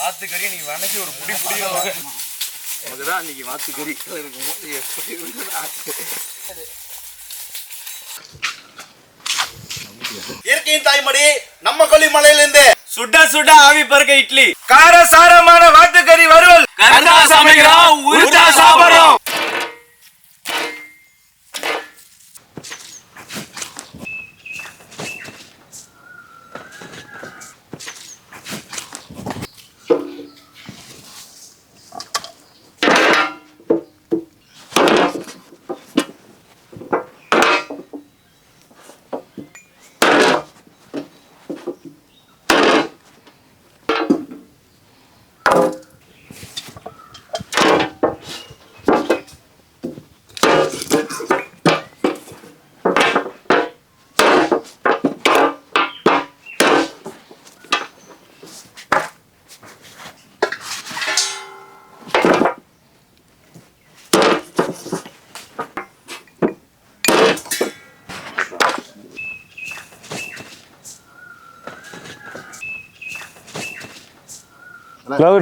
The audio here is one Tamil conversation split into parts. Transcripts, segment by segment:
வாத்துக்கறி நீ வணக்கி ஒரு புடி புடியும் அதுதான் இன்னைக்கு வாத்துக்கறி இயற்கையின் தாய்மடி நம்ம கொல்லிமலையிலிருந்து சுட சுட ஆவி பறக்க இட்லி கார சாரமான வாத்துக்கறி வறுவல் கரெக்டா சமைக்கிறோம் உருட்டா சாப்பிடுறோம்.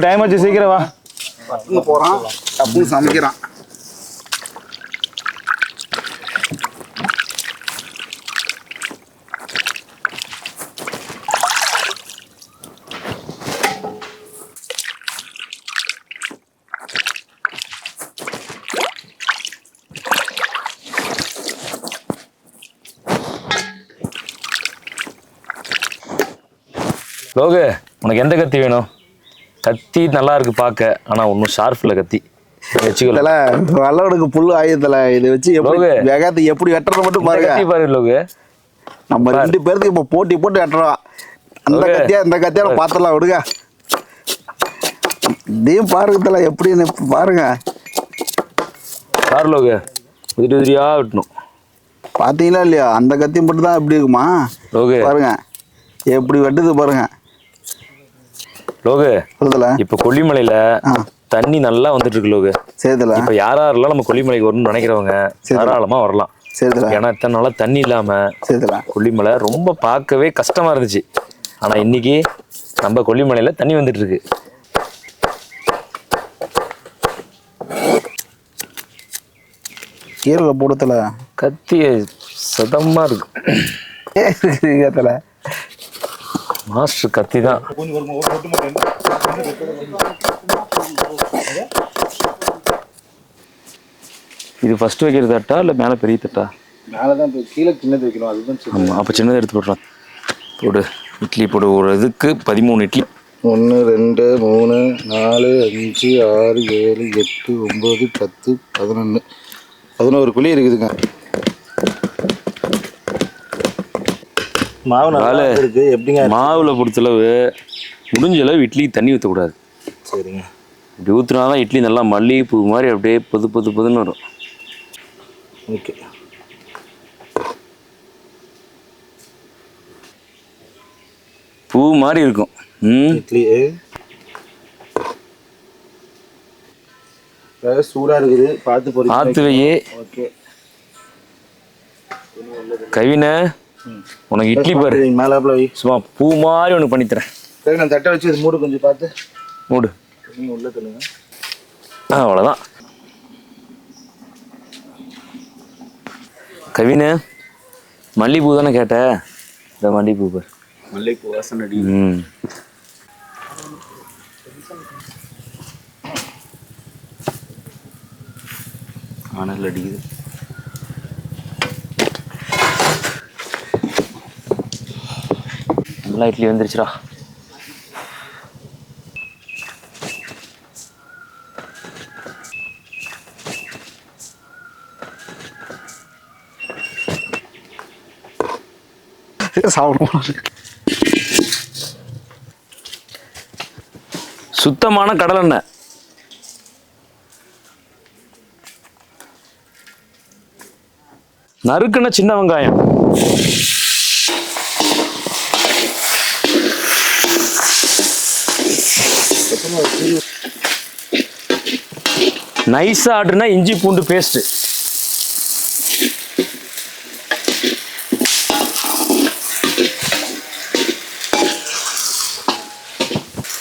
டைம் ஆச்சு சீக்கிரம் வா. பட்டுன்னு போகிறான் அப்படின்னு சமைக்கிறான். லோகு, உனக்கு எந்த கத்தி வேணும்? கத்தி நல்லா இருக்கு பார்க்க, ஆனா ஒன்றும் ஷார்ப்ல கத்தி வச்சுக்கல. வல்லவனுக்கு புல்லு ஆயுதல இதை வச்சு வேகத்தை எப்படி வெட்டுறது மட்டும் பாருங்க. கத்தி பாரு லோகு, நம்ம 2 பேருக்கு இப்போ போட்டி போட்டு வெட்டுறோம். அந்த கத்தியா இந்த கத்தியா பார்த்துலாம் விடுங்க. இதையும் பாருங்க எப்படின்னு பாருங்க. பாரு லோகு, உதிரி உதிரியா வெட்டணும். பார்த்தீங்களா இல்லையா? அந்த கத்தி மட்டும் தான் எப்படி இருக்குமா லோகு? பாருங்க எப்படி வெட்டுது பாருங்க. லோகு, இப்ப கொல்லிமலையில தண்ணி நல்லா வந்துட்டு இருக்கு லோகு. சரிதல. இப்ப யாரெல்லாம் நம்ம கொல்லிமலைக்கு வரணும்னு நினைக்கிறவங்க தாராளமா வரலாம். சரிதல. ஏன்னா இத்தனை நாளா தண்ணி இல்லாம கொல்லிமலை ரொம்ப பார்க்கவே கஷ்டமா இருந்துச்சு. ஆனா இன்னைக்கு நம்ம கொல்லிமலையில தண்ணி வந்துட்டு இருக்கு. கீரல போடத்துல கத்தி சதமா இருக்கு. மாஸ்டர் கத்தி தான். இது ஃபர்ஸ்ட் வைக்கிற தட்டா இல்லை மேலே பெரிய தட்டா? மேலே தான் கீழே சின்னது வைக்கணும். அதுதான். ஆமாம், அப்போ சின்னதை எடுத்து போடுறான். போடு இட்லி போடு. ஒரு இதுக்கு 13 இட்லி. 1 2 3 4 5 6 7 8 9 10 11 11 குழி இருக்குதுங்க. மாவுல பொறுத்தளவு முடிஞ்ச அளவு இட்லி தண்ணி ஊற்றக்கூடாது. சரிங்க. இப்படி ஊற்றுனாதான் இட்லி நல்லா மல்லிகை பூ மாதிரி அப்படியே பொதுன்னு வரும். ஓகே. பூ மாதிரி இருக்கும் இட்லி. சூடா இருக்குது, பார்த்து வையே. கவின, உனக்கு இட்லி பாரு மேலாப்ல சும்மா பூ மாதிரி உனக்கு பண்ணித்தரேன். சரி, நான் தட்டை வச்சு மூடு, கொஞ்சம் பார்த்து மூடு. நீங்கள் உள்ள தள்ளுங்க. அவ்வளோதான். கவின, மல்லிகைப்பூ தானே கேட்ட? இந்த மல்லிகைப்பூ பாரு. மல்லிகைப்பூ வாசனை அடி. ஆனல் அடிக்குது. நல்லா இட்லி வந்துருச்சுடா. சுத்தமான கடலெண்ணெய். நறுக்குன சின்ன வெங்காயம், நைஸா ஆடுனா இஞ்சி பூண்டு பேஸ்ட்,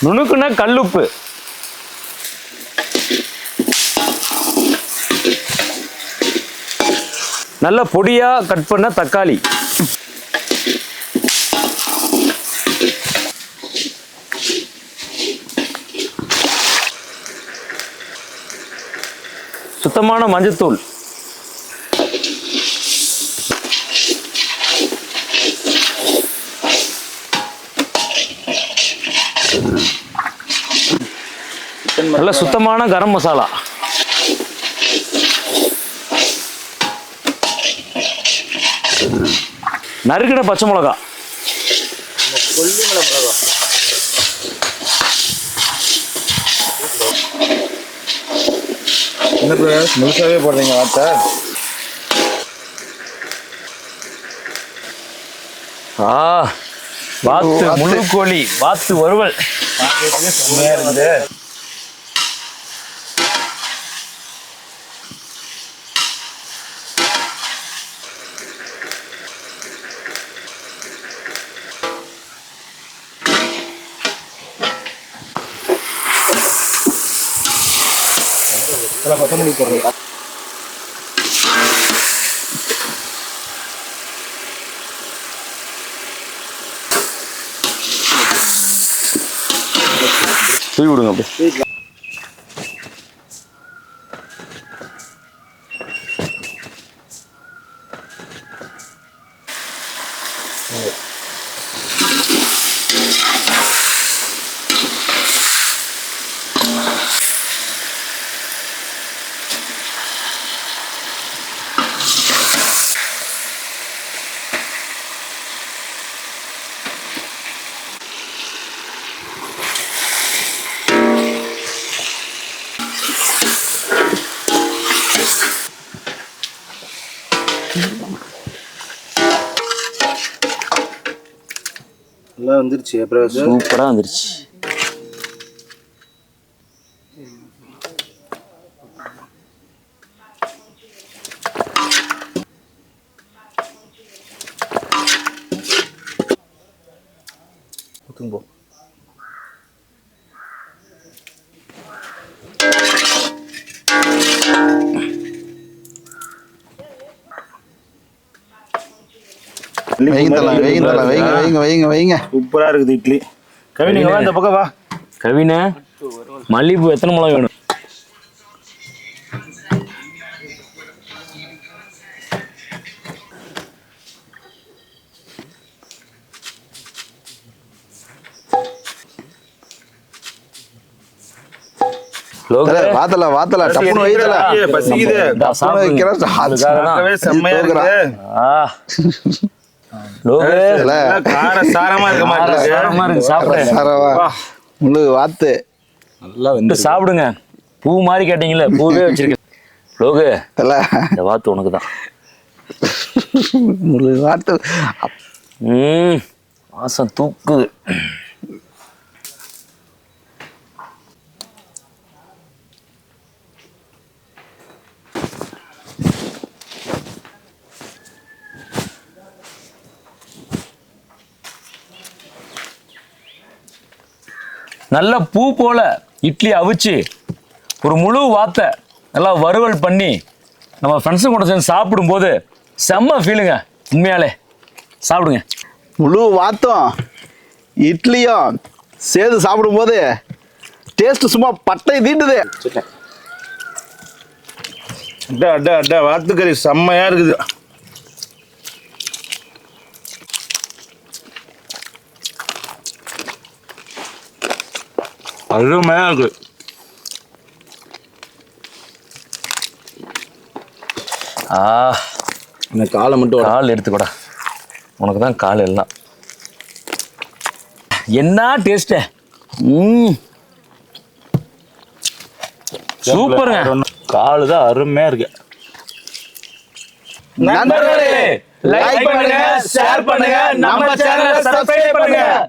நுணுக்குன கல்லுப்பு, நல்ல பொடியா கட் பண்ண தக்காளி, சுத்தமான மஞ்சத்தூள், நல்ல சுத்தமான கரம் மசாலா, நறுக்கின பச்சை மிளகா, முழுசாவே போடுறீங்க வார்த்தை. வாத்து முழு கோழி, வாத்து வறுவல். செம்மையா இருக்குது. கொத்தமல்லி போடுறீங்க. தூவி விடுங்க அப்படி. எல்லாம் வந்துருச்சு. அப்புறம் சூப்பரா வந்துருச்சு. போ. சூப்பரா இருக்குது இட்லி. கவினி வா இந்த பக்கம் வா. கவின, மல்லிகைப்பூ எத்தனை மிளகா வேணும்? சாப்பிடுங்க. பூ மாதிரி கேட்டீங்கல்ல, பூவே வச்சிருக்கேன். லோகு, இந்த வாத்து உனக்கு தான். வாசம் தூக்குது. நல்ல பூ போல இட்லி அவிச்சு ஒரு முழு வாத்தை நல்லா வறுவல் பண்ணி நம்ம ஃப்ரெண்ட்ஸும் கூட சேர்ந்து சாப்பிடும்போது செம்ம ஃபீலுங்க. உண்மையாலே சாப்பிடுங்க. முழு வாத்தும் இட்லியும் சேர்ந்து சாப்பிடும்போது டேஸ்ட் சும்மா பட்டை தீண்டுது. அட்டா அட்டா அட்டா வாத்துக்கறி செம்மையா இருக்குது. அருமையா இருக்கு. இந்த காலை மட்டும் கால் எடுத்துக்கூட, உனக்கு தான் கால் எல்லாம். என்ன டேஸ்ட். சூப்பருங்க. காலு தான் அருமையா இருக்கு. நண்பர்களே, லைக் பண்ணுங்க, ஷேர் பண்ணுங்க, நம்ம சேனலை சப்ஸ்கிரைப் பண்ணுங்க.